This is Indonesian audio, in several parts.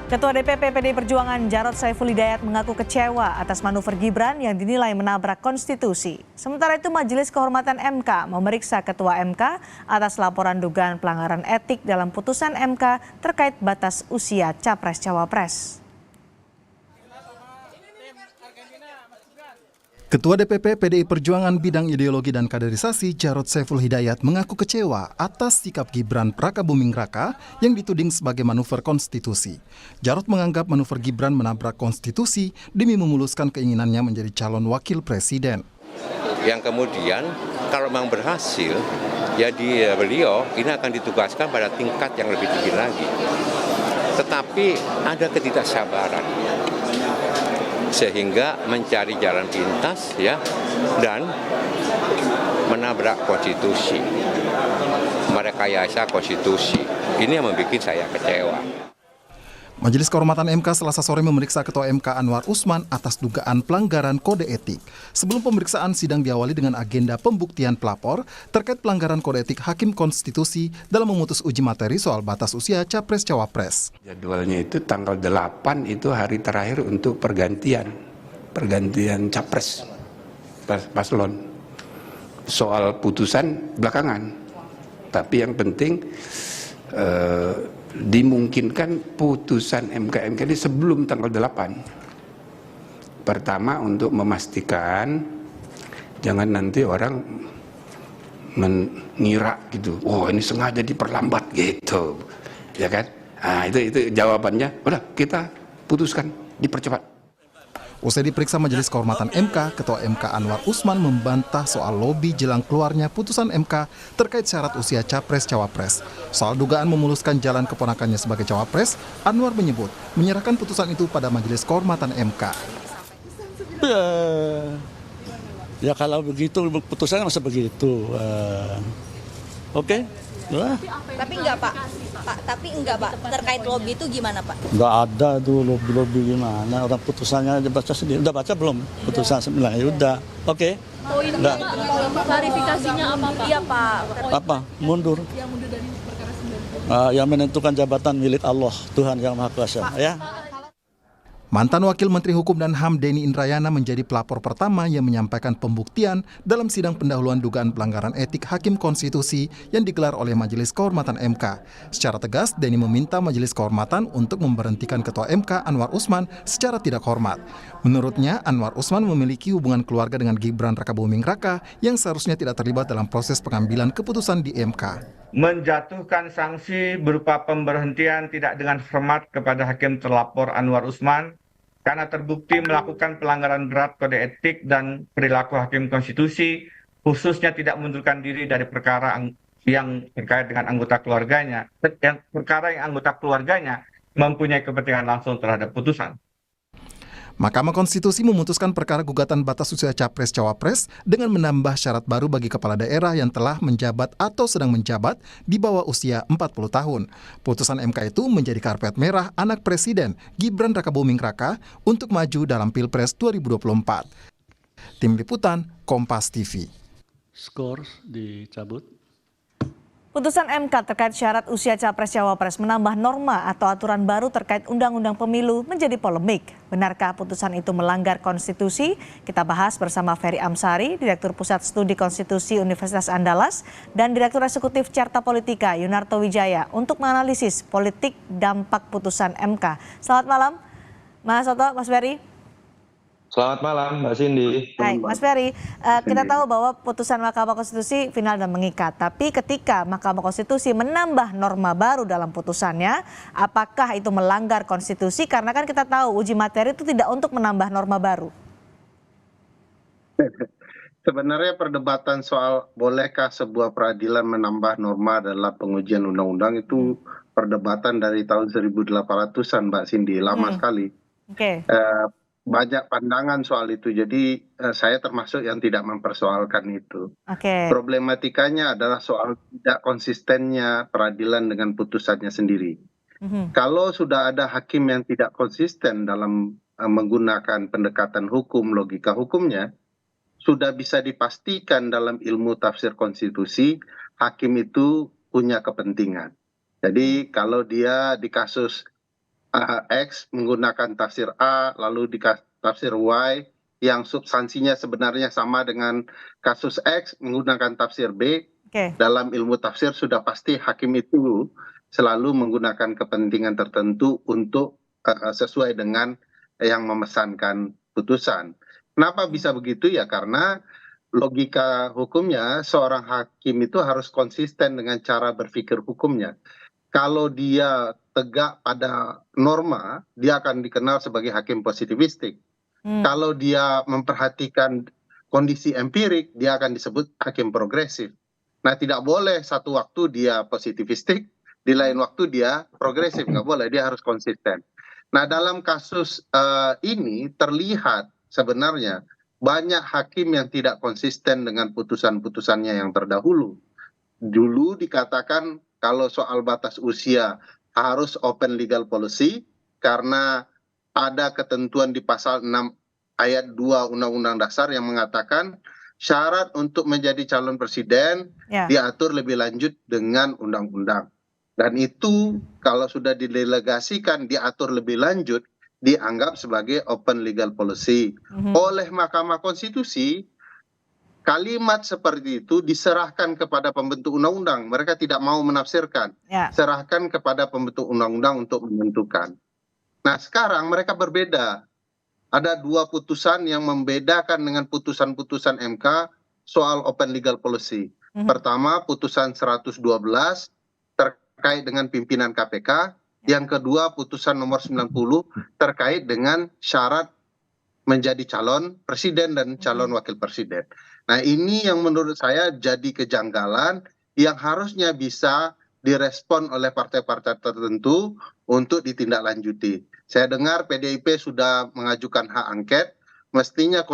Ketua DPP PDI Perjuangan Jarod Saiful Hidayat mengaku kecewa atas manuver Gibran yang dinilai menabrak konstitusi. Sementara itu Majelis Kehormatan MK memeriksa Ketua MK atas laporan dugaan pelanggaran etik dalam putusan MK terkait batas usia Capres-Cawapres. Ketua DPP PDI Perjuangan Bidang Ideologi dan Kaderisasi Jarod Saiful Hidayat mengaku kecewa atas sikap Gibran Rakabuming Raka yang dituding sebagai manuver konstitusi. Jarod menganggap manuver Gibran menabrak konstitusi demi memuluskan keinginannya menjadi calon wakil presiden. Yang kemudian kalau memang berhasil, ya beliau ini akan ditugaskan pada tingkat yang lebih tinggi lagi. Tetapi ada ketidaksabaran, sehingga mencari jalan pintas ya dan menabrak konstitusi, merekayasa konstitusi. Ini yang membuat saya kecewa. Majelis Kehormatan MK Selasa sore memeriksa Ketua MK Anwar Usman atas dugaan pelanggaran kode etik. Sebelum pemeriksaan, sidang diawali dengan agenda pembuktian pelapor terkait pelanggaran kode etik Hakim Konstitusi dalam memutus uji materi soal batas usia Capres-Cawapres. Jadwalnya itu tanggal 8 itu hari terakhir untuk pergantian Capres paslon. Soal putusan belakangan. Tapi yang penting dimungkinkan putusan MK ini sebelum tanggal 8. Pertama untuk memastikan jangan nanti orang mengira gitu, oh ini sengaja diperlambat gitu, ya kan? Nah, itu jawabannya, udah kita putuskan dipercepat. Usai diperiksa Majelis Kehormatan MK, Ketua MK Anwar Usman membantah soal lobi jelang keluarnya putusan MK terkait syarat usia Capres-Cawapres. Soal dugaan memuluskan jalan keponakannya sebagai Cawapres, Anwar menyebut menyerahkan putusan itu pada Majelis Kehormatan MK. Ya kalau begitu putusannya masa begitu. Oke. Tapi enggak Pak, terkait lobby itu gimana Pak? Enggak ada tuh lobby gimana, orang putusannya dibaca sendiri. Udah baca belum putusan 9? Ya udah, oke. Poinnya klarifikasinya apa Pak? Iya Pak. Apa? Mundur. Yang mundur dari perkara 9. Yang menentukan jabatan milik Allah, Tuhan Yang Maha Kuasa. Ya. Mantan Wakil Menteri Hukum dan HAM Denny Indrayana menjadi pelapor pertama yang menyampaikan pembuktian dalam sidang pendahuluan dugaan pelanggaran etik Hakim Konstitusi yang digelar oleh Majelis Kehormatan MK. Secara tegas, Denny meminta Majelis Kehormatan untuk memberhentikan Ketua MK Anwar Usman secara tidak hormat. Menurutnya, Anwar Usman memiliki hubungan keluarga dengan Gibran Rakabuming Raka yang seharusnya tidak terlibat dalam proses pengambilan keputusan di MK. Menjatuhkan sanksi berupa pemberhentian tidak dengan hormat kepada Hakim terlapor Anwar Usman karena terbukti melakukan pelanggaran berat kode etik dan perilaku Hakim Konstitusi, khususnya tidak mengundurkan diri dari perkara yang terkait dengan anggota keluarganya, perkara yang anggota keluarganya mempunyai kepentingan langsung terhadap putusan. Mahkamah Konstitusi memutuskan perkara gugatan batas usia Capres-Cawapres dengan menambah syarat baru bagi kepala daerah yang telah menjabat atau sedang menjabat di bawah usia 40 tahun. Putusan MK itu menjadi karpet merah anak Presiden Gibran Rakabuming Raka untuk maju dalam Pilpres 2024. Tim Liputan, Kompas TV. Skor dicabut. Putusan MK terkait syarat usia Capres-Cawapres menambah norma atau aturan baru terkait Undang-Undang Pemilu menjadi polemik. Benarkah putusan itu melanggar konstitusi? Kita bahas bersama Ferry Amsari, Direktur Pusat Studi Konstitusi Universitas Andalas, dan Direktur Eksekutif Carta Politika Yunarto Wijaya untuk menganalisis politik dampak putusan MK. Selamat malam, Mas Soto, Mas Ferry. Selamat malam, Mbak Cindy. Hai, Mas Ferry, kita tahu bahwa putusan Mahkamah Konstitusi final dan mengikat. Tapi ketika Mahkamah Konstitusi menambah norma baru dalam putusannya, apakah itu melanggar konstitusi? Karena kan kita tahu uji materi itu tidak untuk menambah norma baru. Sebenarnya perdebatan soal bolehkah sebuah peradilan menambah norma dalam pengujian undang-undang itu perdebatan dari tahun 1800-an, Mbak Cindy, lama sekali. Oke. Banyak pandangan soal itu, jadi saya termasuk yang tidak mempersoalkan itu. Problematikanya adalah soal tidak konsistennya peradilan dengan putusannya sendiri. Kalau sudah ada hakim yang tidak konsisten dalam menggunakan pendekatan hukum, logika hukumnya, sudah bisa dipastikan dalam ilmu tafsir konstitusi, hakim itu punya kepentingan. Jadi kalau dia di kasus X menggunakan tafsir A, lalu di tafsir Y yang substansinya sebenarnya sama dengan kasus X menggunakan tafsir B. Dalam ilmu tafsir sudah pasti hakim itu selalu menggunakan kepentingan tertentu untuk sesuai dengan yang memesankan putusan. Kenapa bisa begitu ya? Karena logika hukumnya seorang hakim itu harus konsisten dengan cara berpikir hukumnya. Kalau dia tegak pada norma, dia akan dikenal sebagai hakim positivistik. Kalau dia memperhatikan kondisi empirik, dia akan disebut hakim progresif. Nah, tidak boleh satu waktu dia positivistik, di lain waktu dia progresif, nggak boleh, dia harus konsisten. Nah, dalam kasus ini terlihat sebenarnya banyak hakim yang tidak konsisten dengan putusan-putusannya yang terdahulu. Dulu dikatakan kalau soal batas usia harus open legal policy karena ada ketentuan di pasal 6 ayat 2 Undang-Undang Dasar yang mengatakan syarat untuk menjadi calon presiden diatur lebih lanjut dengan undang-undang. Dan itu kalau sudah didelegasikan diatur lebih lanjut dianggap sebagai open legal policy. Oleh Mahkamah Konstitusi, kalimat seperti itu diserahkan kepada pembentuk undang-undang. Mereka tidak mau menafsirkan. Serahkan kepada pembentuk undang-undang untuk menentukan. Nah, sekarang mereka berbeda. Ada dua putusan yang membedakan dengan putusan-putusan MK soal open legal policy. Pertama, putusan 112 terkait dengan pimpinan KPK. Yang kedua, putusan nomor 90 terkait dengan syarat menjadi calon presiden dan calon wakil presiden. Nah, ini yang menurut saya jadi kejanggalan yang harusnya bisa direspon oleh partai-partai tertentu untuk ditindaklanjuti. Saya dengar PDIP sudah mengajukan hak angket, mestinya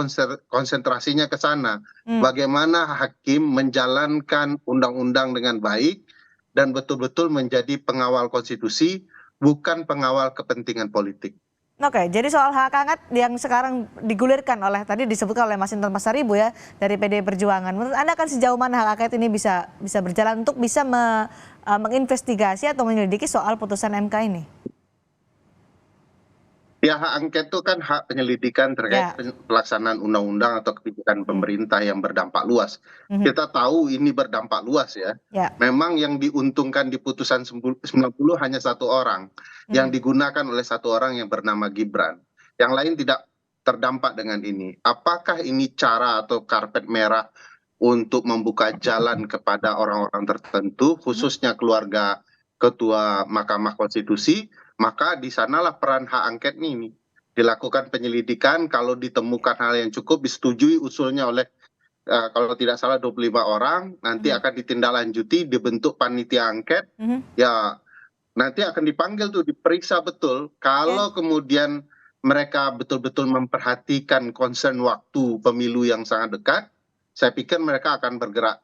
konsentrasinya ke sana. Bagaimana hakim menjalankan undang-undang dengan baik dan betul-betul menjadi pengawal konstitusi, bukan pengawal kepentingan politik. Oke, jadi soal hak angket yang sekarang digulirkan oleh, tadi disebutkan oleh Mas Inton Pasaribu ya, dari PDI Perjuangan. Menurut Anda kan sejauh mana hak angket ini bisa berjalan untuk bisa menginvestigasi atau menyelidiki soal putusan MK ini? Ya, hak angket itu kan hak penyelidikan terkait pelaksanaan undang-undang atau kebijakan pemerintah yang berdampak luas. Kita tahu ini berdampak luas ya. Memang yang diuntungkan di putusan 90 hanya satu orang, yang digunakan oleh satu orang yang bernama Gibran. Yang lain tidak terdampak dengan ini. Apakah ini cara atau karpet merah untuk membuka jalan kepada orang-orang tertentu, khususnya keluarga Ketua Mahkamah Konstitusi? Maka di sanalah peran hak angket ini dilakukan penyelidikan, kalau ditemukan hal yang cukup disetujui usulnya oleh kalau tidak salah 25 orang, nanti akan ditindaklanjuti, dibentuk panitia angket, ya nanti akan dipanggil tuh diperiksa betul. Kalau kemudian mereka betul-betul memperhatikan concern waktu pemilu yang sangat dekat, saya pikir mereka akan bergerak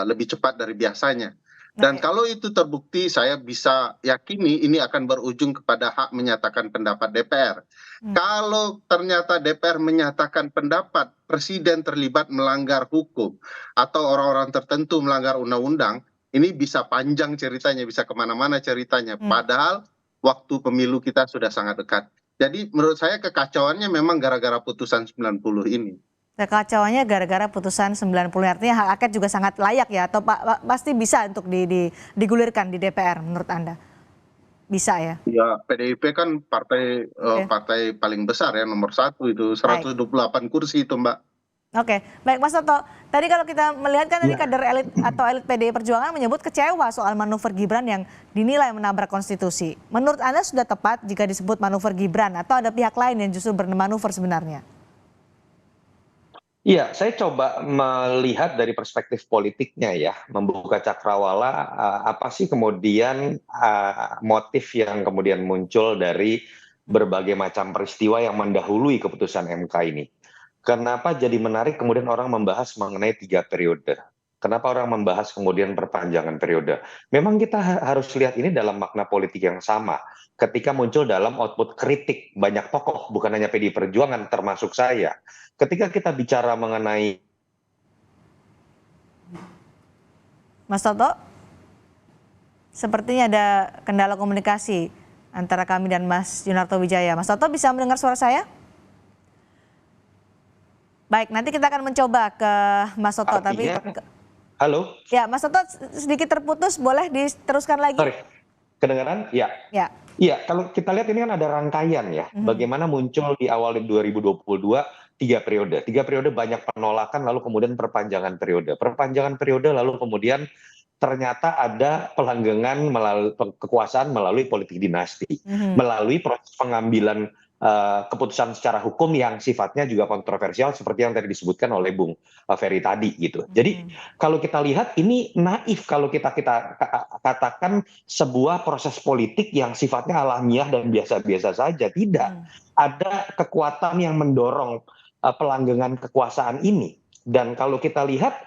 lebih cepat dari biasanya. Dan kalau itu terbukti, saya bisa yakini ini akan berujung kepada hak menyatakan pendapat DPR. Kalau ternyata DPR menyatakan pendapat presiden terlibat melanggar hukum atau orang-orang tertentu melanggar undang-undang, ini bisa panjang ceritanya, bisa kemana-mana ceritanya. Padahal waktu pemilu kita sudah sangat dekat. Jadi menurut saya kekacauannya memang gara-gara putusan 90 ini. Kekacauannya gara-gara putusan 90, artinya hak angket juga sangat layak ya, atau pasti bisa untuk digulirkan di DPR menurut Anda? Bisa ya? Ya, PDIP kan partai partai paling besar ya, nomor 1 itu, 128 kursi itu Mbak. Oke, baik Mas Toto. Tadi kalau kita melihat kan tadi kader elit atau elit PDI Perjuangan menyebut kecewa soal manuver Gibran yang dinilai menabrak konstitusi. Menurut Anda sudah tepat jika disebut manuver Gibran atau ada pihak lain yang justru bermanuver sebenarnya? Iya, saya coba melihat dari perspektif politiknya ya, membuka cakrawala apa sih kemudian motif yang kemudian muncul dari berbagai macam peristiwa yang mendahului keputusan MK ini. Kenapa jadi menarik kemudian orang membahas mengenai 3 periode? Kenapa orang membahas kemudian perpanjangan periode? Memang kita harus lihat ini dalam makna politik yang sama. Ketika muncul dalam output kritik banyak tokoh, bukan hanya PDI Perjuangan termasuk saya. Ketika kita bicara mengenai Mas Toto, sepertinya ada kendala komunikasi antara kami dan Mas Yunarto Wijaya. Mas Toto bisa mendengar suara saya? Baik, nanti kita akan mencoba ke Mas Toto. Artinya, tapi halo? ya, Mas Toto sedikit terputus, boleh diteruskan lagi? Sorry, kedengaran? Ya. Ya. Iya, kalau kita lihat ini kan ada rangkaian ya, bagaimana muncul di awal 2022 3 periode. 3 periode banyak penolakan, lalu kemudian perpanjangan periode. Perpanjangan periode, lalu kemudian ternyata ada pelanggengan melalui kekuasaan melalui politik dinasti, melalui proses pengambilan keputusan secara hukum yang sifatnya juga kontroversial seperti yang tadi disebutkan oleh Bung Ferry tadi gitu. Jadi kalau kita lihat ini naif kalau kita katakan sebuah proses politik yang sifatnya alamiah dan biasa-biasa saja. Tidak. Ada kekuatan yang mendorong pelanggengan kekuasaan ini. Dan kalau kita lihat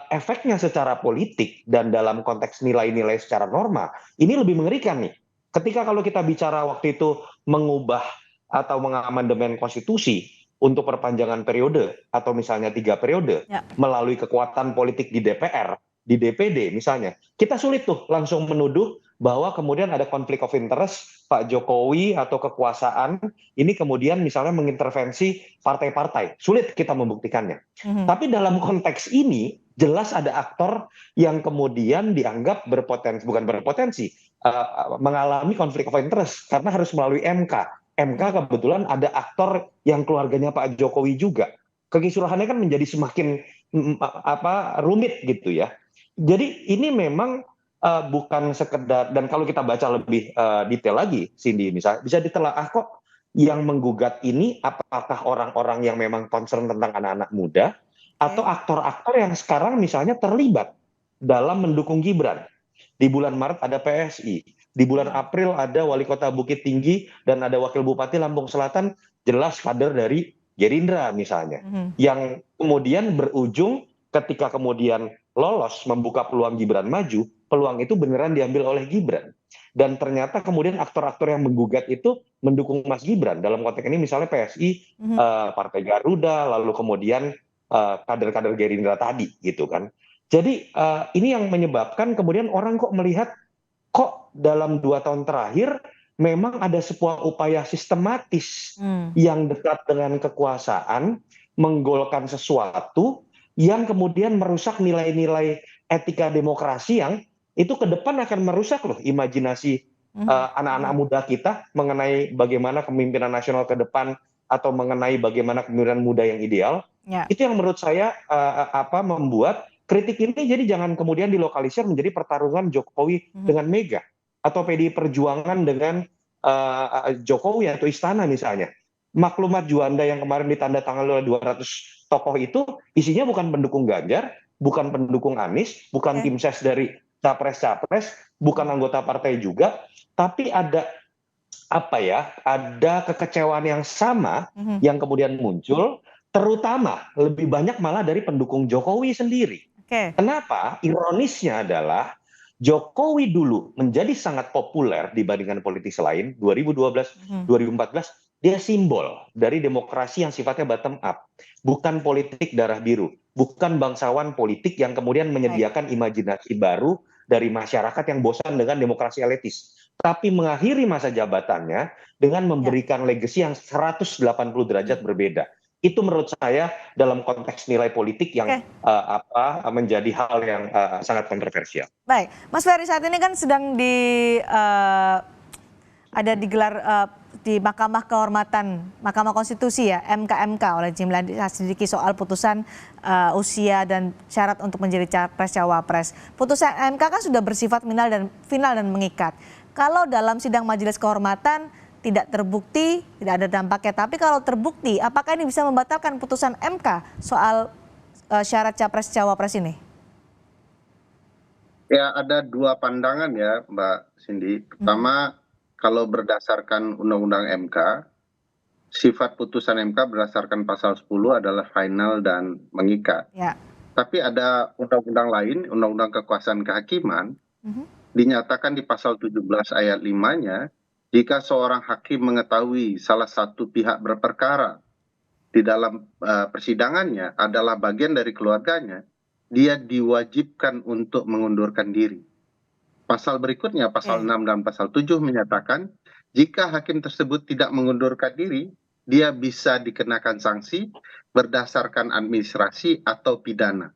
efeknya secara politik dan dalam konteks nilai-nilai secara norma, ini lebih mengerikan nih. Ketika kalau kita bicara waktu itu mengubah atau mengamandemen konstitusi untuk perpanjangan periode atau misalnya 3 periode melalui kekuatan politik di DPR, di DPD misalnya, kita sulit tuh langsung menuduh bahwa kemudian ada konflik of interest Pak Jokowi atau kekuasaan ini kemudian misalnya mengintervensi partai-partai. Sulit kita membuktikannya. Tapi dalam konteks ini jelas ada aktor yang kemudian dianggap mengalami konflik of interest karena harus melalui MK. MK kebetulan ada aktor yang keluarganya Pak Jokowi juga. Kekisruhannya kan menjadi semakin rumit gitu ya. Jadi ini memang bukan sekedar, dan kalau kita baca lebih detail lagi, Cindy, misalnya bisa ditelaah kok yang menggugat ini apakah orang-orang yang memang concern tentang anak-anak muda atau aktor-aktor yang sekarang misalnya terlibat dalam mendukung Gibran. Di bulan Maret ada PSI, di bulan April ada Wali Kota Bukit Tinggi dan ada Wakil Bupati Lampung Selatan, jelas kader dari Gerindra misalnya, yang kemudian berujung ketika kemudian lolos membuka peluang Gibran maju, peluang itu beneran diambil oleh Gibran. Dan ternyata kemudian aktor-aktor yang menggugat itu mendukung Mas Gibran. Dalam konteks ini misalnya PSI, Partai Garuda, lalu kemudian kader-kader Gerindra tadi gitu kan. Jadi ini yang menyebabkan kemudian orang kok melihat kok dalam 2 tahun terakhir memang ada sebuah upaya sistematis yang dekat dengan kekuasaan menggolkan sesuatu yang kemudian merusak nilai-nilai etika demokrasi yang itu ke depan akan merusak loh imajinasi anak-anak muda kita mengenai bagaimana kepemimpinan nasional ke depan atau mengenai bagaimana kepemimpinan muda yang ideal. Itu yang menurut saya membuat kritik ini jadi jangan kemudian dilokalisir menjadi pertarungan Jokowi dengan Mega atau PDI Perjuangan dengan Jokowi atau Istana misalnya. Maklumat Juanda yang kemarin ditandatangani oleh 200 tokoh itu isinya bukan pendukung Ganjar, bukan pendukung Anies, bukan tim ses dari capres-capres, bukan anggota partai juga, tapi ada ada kekecewaan yang sama yang kemudian muncul, terutama lebih banyak malah dari pendukung Jokowi sendiri. Kenapa? Ironisnya adalah Jokowi dulu menjadi sangat populer dibandingkan politis lain, 2012, 2014, dia simbol dari demokrasi yang sifatnya bottom up, bukan politik darah biru, bukan bangsawan politik yang kemudian menyediakan imajinasi baru dari masyarakat yang bosan dengan demokrasi elitis, tapi mengakhiri masa jabatannya dengan memberikan legacy yang 180 derajat berbeda. Itu menurut saya dalam konteks nilai politik yang menjadi hal yang sangat kontroversial. Baik, Mas Ferry, saat ini kan sedang ada digelar di Mahkamah Kehormatan Mahkamah Konstitusi ya, MKMK oleh Jimli Sidiki soal putusan usia dan syarat untuk menjadi capres cawapres. Putusan MK kan sudah bersifat final dan mengikat. Kalau dalam sidang Majelis Kehormatan tidak terbukti, tidak ada dampaknya. Tapi kalau terbukti, apakah ini bisa membatalkan putusan MK soal syarat capres cawapres ini? Ya, ada 2 pandangan ya, Mbak Cindy. Pertama, kalau berdasarkan Undang-Undang MK, sifat putusan MK berdasarkan pasal 10 adalah final dan mengikat. Tapi ada undang-undang lain, Undang-Undang Kekuasaan Kehakiman, dinyatakan di pasal 17 ayat 5-nya, jika seorang hakim mengetahui salah satu pihak berperkara di dalam persidangannya adalah bagian dari keluarganya, dia diwajibkan untuk mengundurkan diri. Pasal berikutnya, pasal 6 dan pasal 7 menyatakan jika hakim tersebut tidak mengundurkan diri, dia bisa dikenakan sanksi berdasarkan administrasi atau pidana.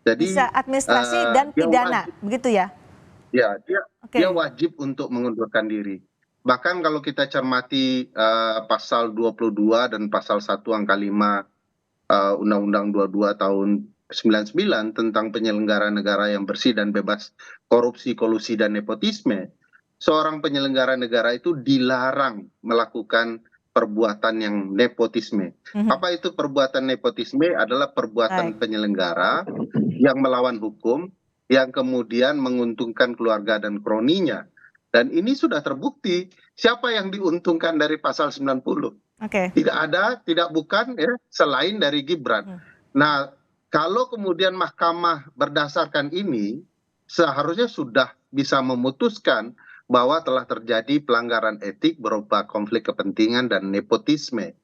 Jadi bisa administrasi dan pidana, begitu ya? Ya, dia wajib untuk mengundurkan diri. Bahkan kalau kita cermati pasal 22 dan pasal 1 angka 5 Undang-Undang 22 tahun 99 tentang penyelenggara negara yang bersih dan bebas korupsi, kolusi, dan nepotisme, seorang penyelenggara negara itu dilarang melakukan perbuatan yang nepotisme. Apa itu perbuatan nepotisme? Adalah perbuatan penyelenggara yang melawan hukum, yang kemudian menguntungkan keluarga dan kroninya. Dan ini sudah terbukti siapa yang diuntungkan dari pasal 90. Tidak ada, tidak bukan ya, selain dari Gibran. Nah, kalau kemudian mahkamah berdasarkan ini, seharusnya sudah bisa memutuskan bahwa telah terjadi pelanggaran etik berupa konflik kepentingan dan nepotisme.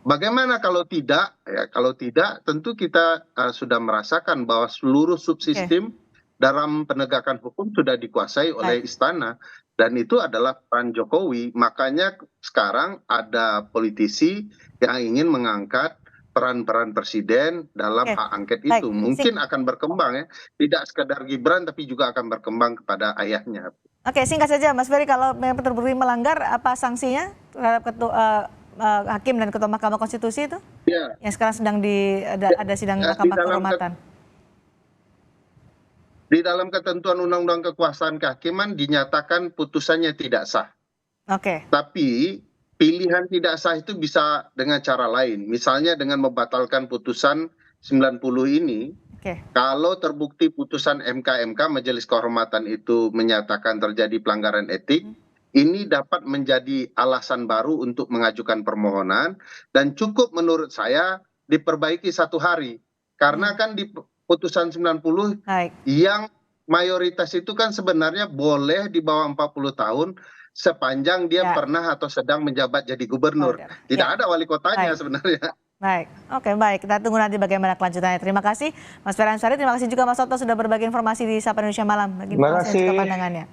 Bagaimana kalau tidak? Ya, kalau tidak, tentu kita sudah merasakan bahwa seluruh subsistem dalam penegakan hukum sudah dikuasai oleh istana, dan itu adalah peran Jokowi. Makanya sekarang ada politisi yang ingin mengangkat peran-peran presiden dalam hak angket itu. Mungkin akan berkembang ya, tidak sekedar Gibran tapi juga akan berkembang kepada ayahnya. Oke, singkat saja Mas Ferry, kalau memang terbukti melanggar, apa sanksinya terhadap hakim dan ketua Mahkamah Konstitusi itu? Ya. Yang sekarang sedang ada sidang Mahkamah Kehormatan. Di dalam ketentuan Undang-Undang Kekuasaan Kehakiman dinyatakan putusannya tidak sah. Tapi pilihan tidak sah itu bisa dengan cara lain. Misalnya dengan membatalkan putusan 90 ini. Kalau terbukti putusan MK Majelis Kehormatan itu menyatakan terjadi pelanggaran etik, ini dapat menjadi alasan baru untuk mengajukan permohonan, dan cukup menurut saya diperbaiki 1 hari. Karena kan di putusan 90 yang mayoritas itu kan sebenarnya boleh di bawah 40 tahun sepanjang dia pernah atau sedang menjabat jadi gubernur. Tidak ada wali kotanya sebenarnya. Baik. Kita tunggu nanti bagaimana kelanjutannya. Terima kasih Mas Ferry Amsari, terima kasih juga Mas Otto sudah berbagi informasi di Sapa Indonesia Malam. Bagi informasi dan juga pandangannya.